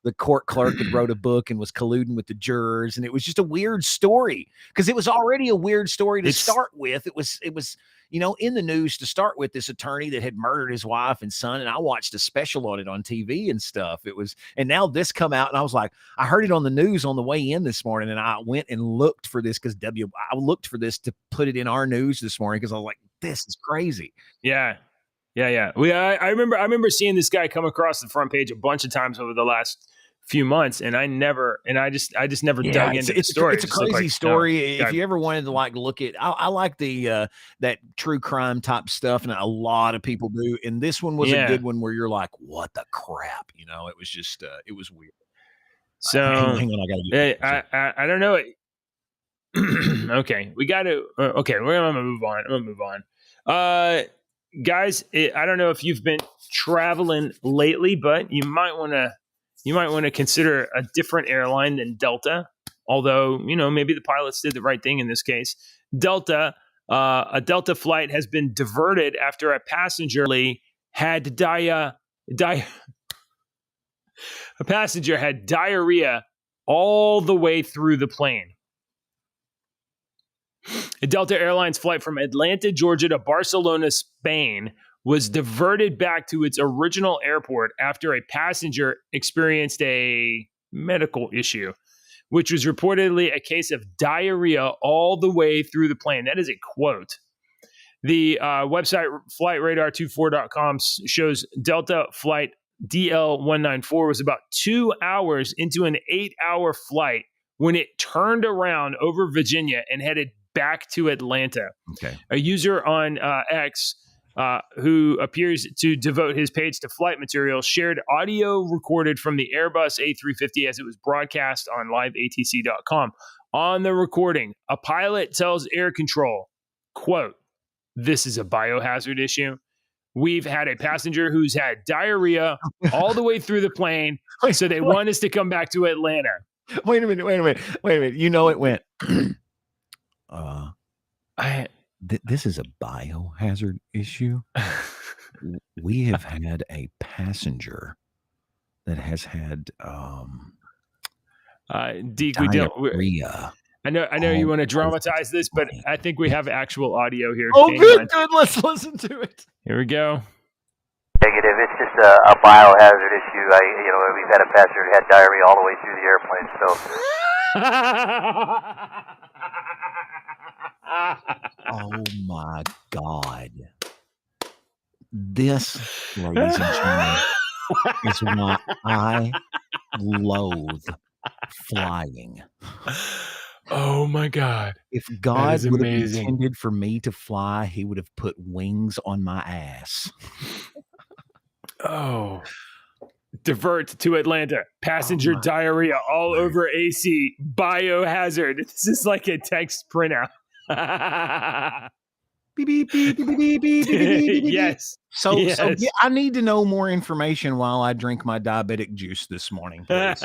the court clerk had wrote a book and was colluding with the jurors, and it was just a weird story because it was already a weird story to start with. It was in the news to start with, this attorney that had murdered his wife and son, and I watched a special on it on TV and stuff. And now this come out, and I was like, I heard it on the news on the way in this morning, and I went and looked for this because I looked for this to put it in our news this morning because I was like, this is crazy. Yeah. I remember seeing this guy come across the front page a bunch of times over the last few months, and I just never dug into the story. It's a crazy story. If you ever wanted to look at, I like the that true crime type stuff, and a lot of people do. And this one was a good one where you're like, what the crap? It was just it was weird. So hang on, I don't know. Okay, we got to. Okay, we're gonna move on. I'm gonna move on. Guys, I don't know if you've been traveling lately, but you might want to consider a different airline than Delta. Although, maybe the pilots did the right thing in this case. Delta, a Delta flight has been diverted after a passenger had a passenger had diarrhea all the way through the plane. A Delta Airlines flight from Atlanta, Georgia to Barcelona, Spain was diverted back to its original airport after a passenger experienced a medical issue, which was reportedly a case of diarrhea all the way through the plane. That is a quote. The website flightradar24.com shows Delta flight DL194 was about 2 hours into an 8-hour flight when it turned around over Virginia and headed back to Atlanta. Okay. A user on X who appears to devote his page to flight material shared audio recorded from the Airbus A350 as it was broadcast on liveatc.com. On the recording, a pilot tells air control, quote, "This is a biohazard issue. We've had a passenger who's had diarrhea all the way through the plane, so they want us to come back to Atlanta." Wait a minute. It went. This is a biohazard issue. We have had a passenger that has had Deke, diarrhea. I know you want to dramatize this, but I think we have actual audio here. Oh, good. Let's listen to it. Here we go. Negative. It's just a biohazard issue. We've had a passenger who had diarrhea all the way through the airplane. Oh my God! This, ladies and gentlemen, is why I loathe flying. Oh my God. If God would have intended for me to fly, he would have put wings on my ass. Oh. Divert to Atlanta. Passenger diarrhea all over AC. Biohazard. This is like a text printout. Beep, beep, beep, beep, beep, beep, beep, beep. Yes. So I need to know more information while I drink my diabetic juice this morning, please.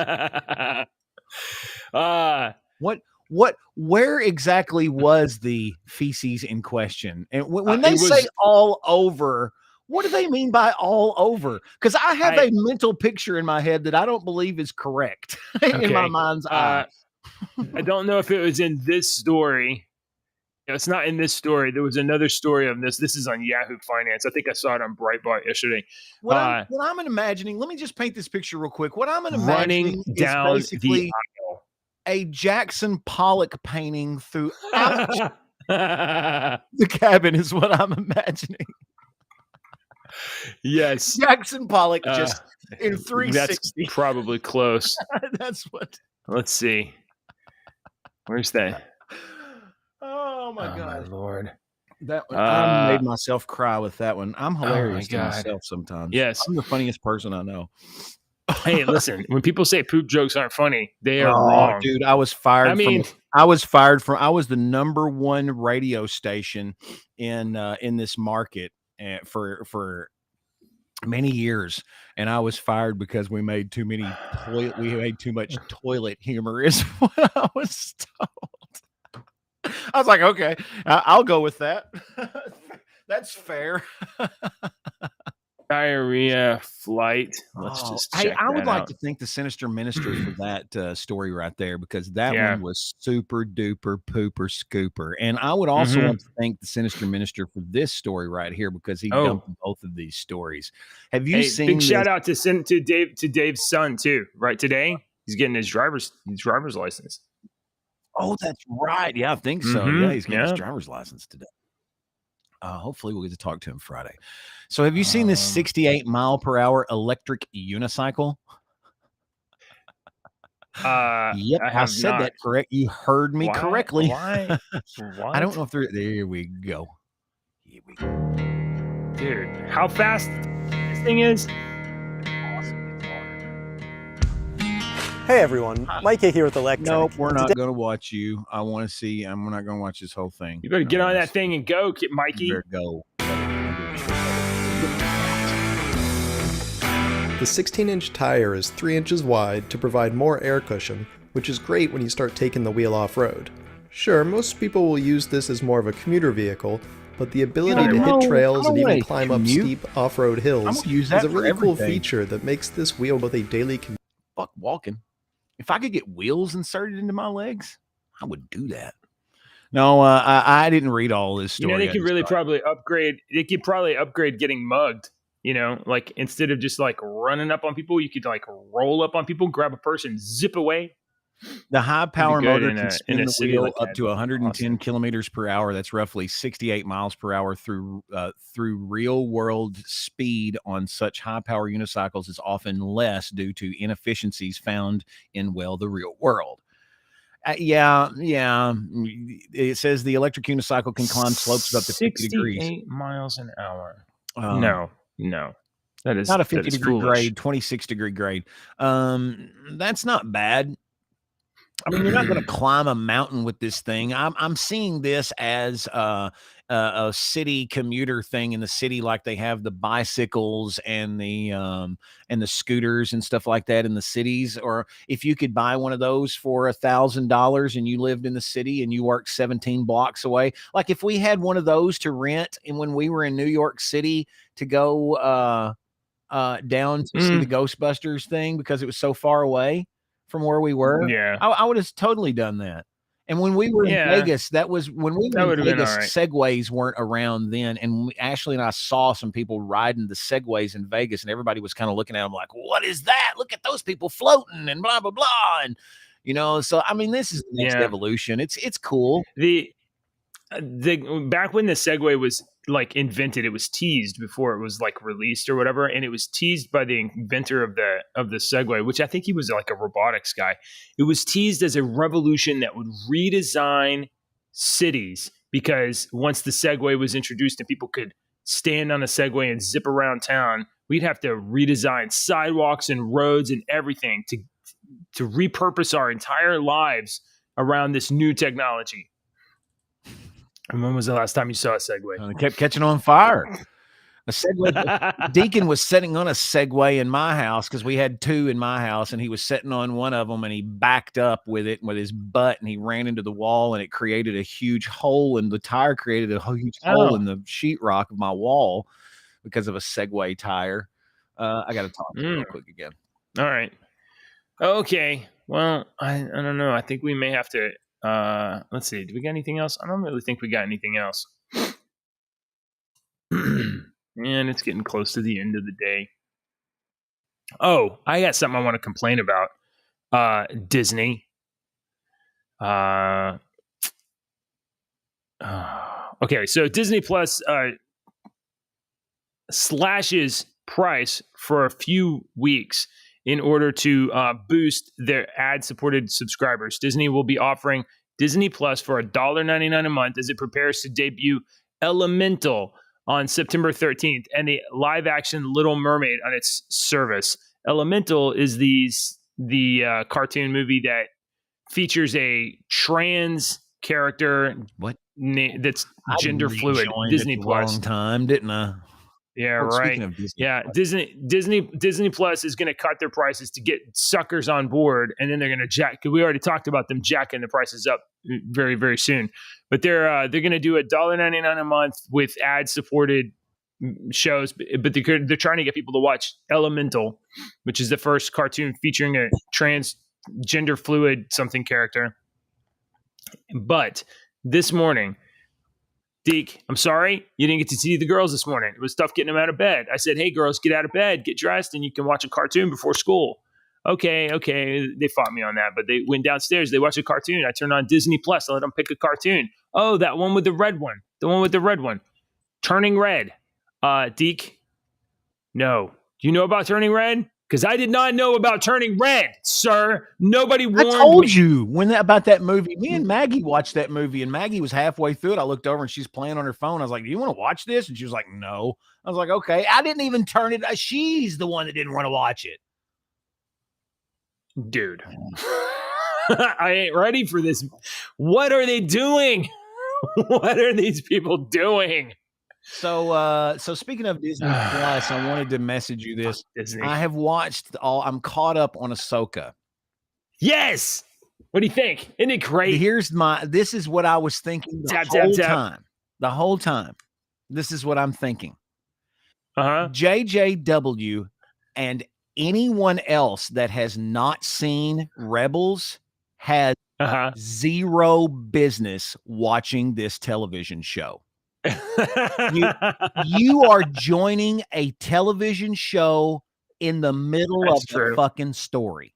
Where exactly was the feces in question? And when they say all over, what do they mean by all over? Because I have a mental picture in my head that I don't believe is correct in my mind's eye. I don't know if it was in this story. It's not in this story. There was another story of this. This is on Yahoo Finance. I think I saw it on Breitbart yesterday. What I'm imagining, let me just paint this picture real quick. What I'm imagining running down is basically the aisle. A Jackson Pollock painting throughout the cabin is what I'm imagining. Yes. Jackson Pollock Uh, just in That's 360. probably close. That's what. Let's see. Where's that? Oh my Oh, my God. Lord. That one, I made myself cry with that one. I'm hilarious to God. myself sometimes. Yes. I'm the funniest person I know. Hey, listen, when people say poop jokes aren't funny, they are wrong. Dude, I was fired I mean, from I was the number one radio station in this market for many years, and I was fired because we made too much toilet humor is what I was told. I was like, okay, I'll go with that. That's fair. diarrhea flight. Let's just check I would that like out. to thank the Sinister Minister for that story right there, because that Yeah. one was super duper pooper scooper. And I would also want to thank the Sinister Minister for this story right here, because he dumped both of these stories. Have you seen big this? shout out to Dave's son too, right? Today he's getting his driver's license. Oh, that's right. Yeah, I think so. Yeah, he's getting his Yeah. driver's license today. Hopefully we'll get to talk to him Friday. So have you seen this 68 mile per hour electric unicycle? Yep, I said that correct. You heard me correctly. Why? I don't know if there we go. Here we go. Dude, how fast this thing is? Hey everyone, Mike here with Electrek. Nope, we're not going to watch you. I want to see. We're not going to watch this whole thing. You better get on that thing and go, Mikey. You better go. The 16-inch tire is 3 inches wide to provide more air cushion, which is great when you start taking the wheel off-road. Sure, most people will use this as more of a commuter vehicle, but the ability to hit trails and even climb up steep off-road hills is a really cool feature that makes this wheel both a daily commute. Fuck walking. If I could get wheels inserted into my legs, I would do that. No, I didn't read all this story. You know, they could really probably upgrade. They could probably upgrade getting mugged. You know, like instead of just like running up on people, you could like roll up on people, grab a person, zip away. The high power motor can spin the wheel like up to 110 kilometers per hour. That's roughly 68 miles per hour through real world speed on such high power unicycles is often less due to inefficiencies found in, well, the real world. Yeah. It says the electric unicycle can climb slopes of up to 50 degrees. 68 miles an hour. No. That is not a 50 degree foolish. grade, 26 degree grade. That's not bad. I mean, you're not going to climb a mountain with this thing. I'm seeing this as a city commuter thing in the city, like they have the bicycles and the scooters and stuff like that in the cities. Or if you could buy one of those for $1,000 and you lived in the city and you worked 17 blocks away, like if we had one of those to rent, and when we were in New York City to go down to see the Ghostbusters thing because it was so far away from where we were. Yeah, I would have totally done that. And when we were in Vegas, that was when we were in Vegas, Segways weren't around then. And Ashley and I saw some people riding the Segways in Vegas, and everybody was kind of looking at them like, what is that? Look at those people floating and blah, blah, blah. And, you know, so, I mean, this is the next evolution. It's cool. The back when the Segway was like invented, it was teased before it was like released or whatever, and it was teased by the inventor of the Segway, which I think he was like a robotics guy. It was teased as a revolution that would redesign cities, because once the Segway was introduced and people could stand on a Segway and zip around town, we'd have to redesign sidewalks and roads and everything to repurpose our entire lives around this new technology. And when was the last time you saw a Segway? It kept catching on fire. A Segway. Deacon was sitting on a Segway in my house because we had two in my house, and he was sitting on one of them, and he backed up with it with his butt, and he ran into the wall, and it created a huge hole, and the tire created a huge hole in the sheetrock of my wall because of a Segway tire. I got to talk to him real quick again. All right. Okay. Well, I don't know. I think we may have to. Let's see. Do we got anything else? I don't really think we got anything else. And it's getting close to the end of the day. Oh, I got something I want to complain about. Disney. Okay, so Disney Plus slashes price for a few weeks in order to boost their ad-supported subscribers. Disney will be offering Disney Plus for $1.99 a month as it prepares to debut Elemental on September 13th and the live-action Little Mermaid on its service. Elemental is the cartoon movie that features a trans character that's gender fluid. Disney Plus. Long time, didn't I? Yeah, right. Yeah, Disney Plus is going to cut their prices to get suckers on board, and then they're going to jack. We already talked about them jacking the prices up very, very soon. But they're going to do $1.99 a month with ad-supported shows. But they're trying to get people to watch Elemental, which is the first cartoon featuring a transgender fluid something character. But this morning, Deke, I'm sorry you didn't get to see the girls this morning. It was tough getting them out of bed. I said, hey, girls, get out of bed, get dressed, and you can watch a cartoon before school. Okay. They fought me on that, but they went downstairs. They watched a cartoon. I turned on Disney Plus. I let them pick a cartoon. Oh, that one with the red one. The one with the red one. Turning Red. Deke, no. Do you know about Turning Red? Because I did not know about Turning Red, sir. Nobody warned me. I told you about that movie. Me and Maggie watched that movie, and Maggie was halfway through it. I looked over, and she's playing on her phone. I was like, do you want to watch this? And she was like, no. I was like, okay. I didn't even turn it. She's the one that didn't want to watch it. Dude. I ain't ready for this. What are they doing? What are these people doing? So speaking of Disney Plus, I wanted to message you this. Disney. I have watched I'm caught up on Ahsoka. Yes. What do you think? Isn't it great? This is what I was thinking the whole time. This is what I'm thinking. JJW and anyone else that has not seen Rebels has zero business watching this television show. You are joining a television show in the middle of the fucking story.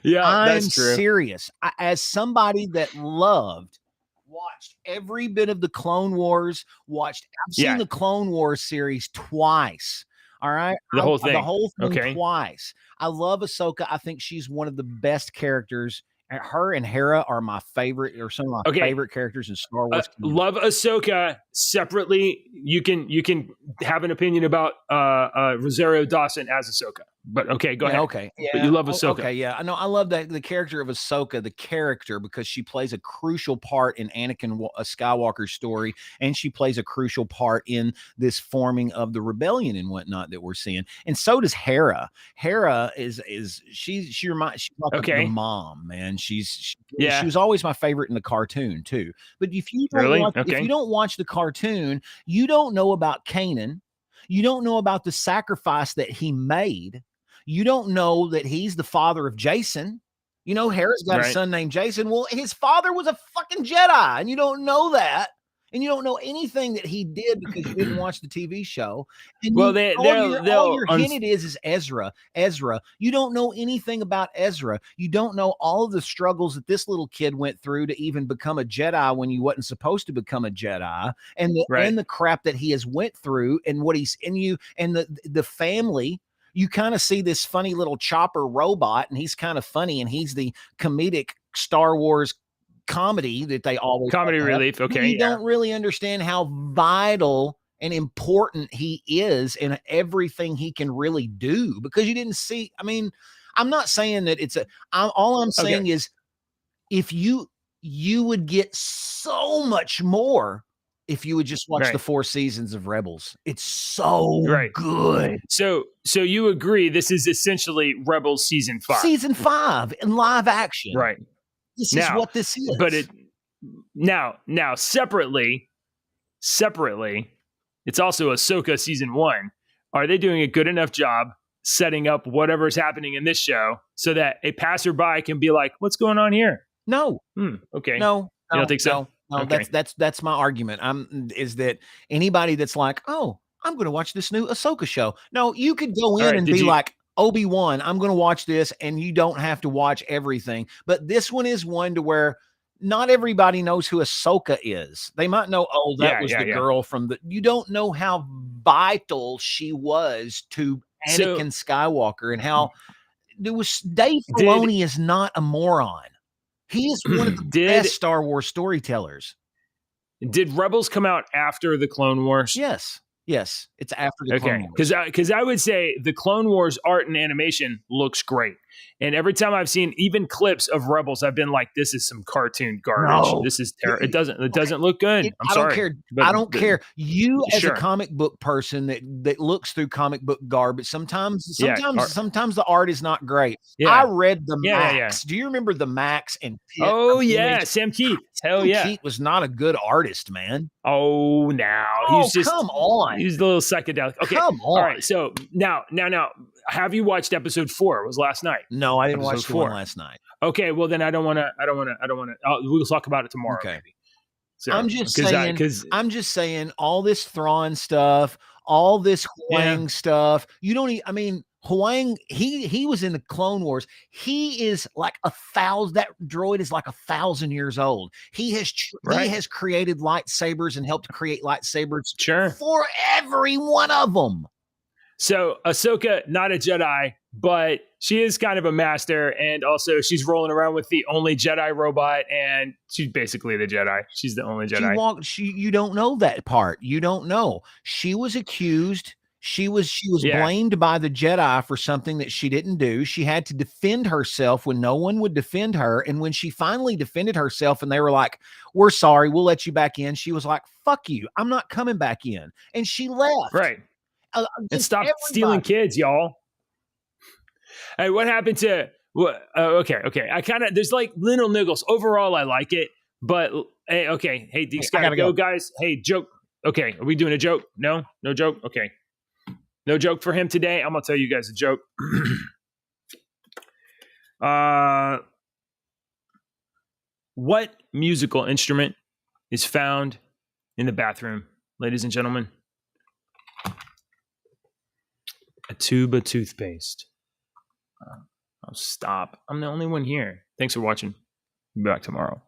Yeah, I'm that's true. Serious. As somebody that watched every bit of the Clone Wars, I've seen the Clone Wars series twice. All right. The whole thing twice. I love Ahsoka. I think she's one of the best characters. Her and Hera are my favorite, or some of my favorite characters in Star Wars. Love Ahsoka separately. You can have an opinion about Rosario Dawson as Ahsoka, but go ahead. Okay, yeah, but you love Ahsoka. Okay, yeah, I know. I love the character of Ahsoka, because she plays a crucial part in Anakin Skywalker's story, and she plays a crucial part in this forming of the rebellion and whatnot that we're seeing. And so does Hera. Hera she reminds like the mom, man. She was always my favorite in the cartoon too. But if you don't watch the cartoon, you don't know about Kanan. You don't know about the sacrifice that he made. You don't know that he's the father of Jason. You know, Hera's got a son named Jason. Well, his father was a fucking Jedi, and you don't know that. And you don't know anything that he did because you didn't watch the TV show. And all you're hinted is Ezra. You don't know anything about Ezra. You don't know all of the struggles that this little kid went through to even become a Jedi when you wasn't supposed to become a Jedi, and the crap that he has went through, and what he's in you, and the family. You kind of see this funny little chopper robot, and he's kind of funny, and he's the comedic Star Wars comedy that they always comedy relief. Okay, you don't really understand how vital and important he is in everything he can really do, because you didn't see. I mean, I'm not saying that all I'm saying is, if you would get so much more if you would just watch the 4 seasons of Rebels. It's so good. So you agree this is essentially Rebels season 5? Season 5 in live action. Right. This is what this is. But now separately, it's also Ahsoka season 1. Are they doing a good enough job setting up whatever's happening in this show so that a passerby can be like, "What's going on here?" No. Okay. No. You don't think so? No. Okay. That's my argument. Is that anybody that's like, "Oh, I'm going to watch this new Ahsoka show." No, you could go in and be like, Obi-Wan, I'm going to watch this, and you don't have to watch everything. But this one is one to where not everybody knows who Ahsoka is. They might know, that was the girl from you don't know how vital she was to Anakin Skywalker, and how there was Dave Filoni is not a moron. He is one of the best Star Wars storytellers. Did Rebels come out after the Clone Wars? Yes, it's after the Clone Wars. Because I would say the Clone Wars art and animation looks great, and every time I've seen even clips of Rebels, I've been like, "This is some cartoon garbage. No. This is terrible. It doesn't look good." I'm sorry. I don't care. I don't care. You as a comic book person that looks through comic book garbage. Sometimes the art is not great. Yeah. I read the Max. Yeah. Do you remember the Max and Pitt? Oh yeah, Sam Keith. Hell yeah. Keith was not a good artist, man. Oh, now he's just come on. He's a little psychedelic. Okay, come on. All right. So now, have you watched episode 4? It was last night. No, I didn't watch the one last night. Okay, well then I don't want to. We'll talk about it tomorrow. Okay. Maybe. So, I'm just saying all this Thrawn stuff, all this Huang stuff. You don't. I mean, Huang. He was in the Clone Wars. He is like 1,000. That droid is like 1,000 years old. He has created lightsabers and helped create lightsabers. For every one of them. So Ahsoka, not a Jedi, but she is kind of a master, and also she's rolling around with the only Jedi robot, and she's basically the Jedi. She's the only Jedi. You don't know that part. You don't know. She was accused. She was blamed by the Jedi for something that she didn't do. She had to defend herself when no one would defend her. And when she finally defended herself and they were like, "We're sorry, we'll let you back in," she was like, "Fuck you. I'm not coming back in." And she left. Right. And stop stealing kids, y'all. Hey, what happened to what? Okay. I kind of, there's like little niggles. Overall, I like it, but hey, okay. Hey, these gotta go, guys. Hey, joke. Okay, are we doing a joke? No joke. Okay, no joke for him today. I'm gonna tell you guys a joke. What musical instrument is found in the bathroom, ladies and gentlemen? A tube of toothpaste. Oh, stop. I'm the only one here. Thanks for watching. Be back tomorrow.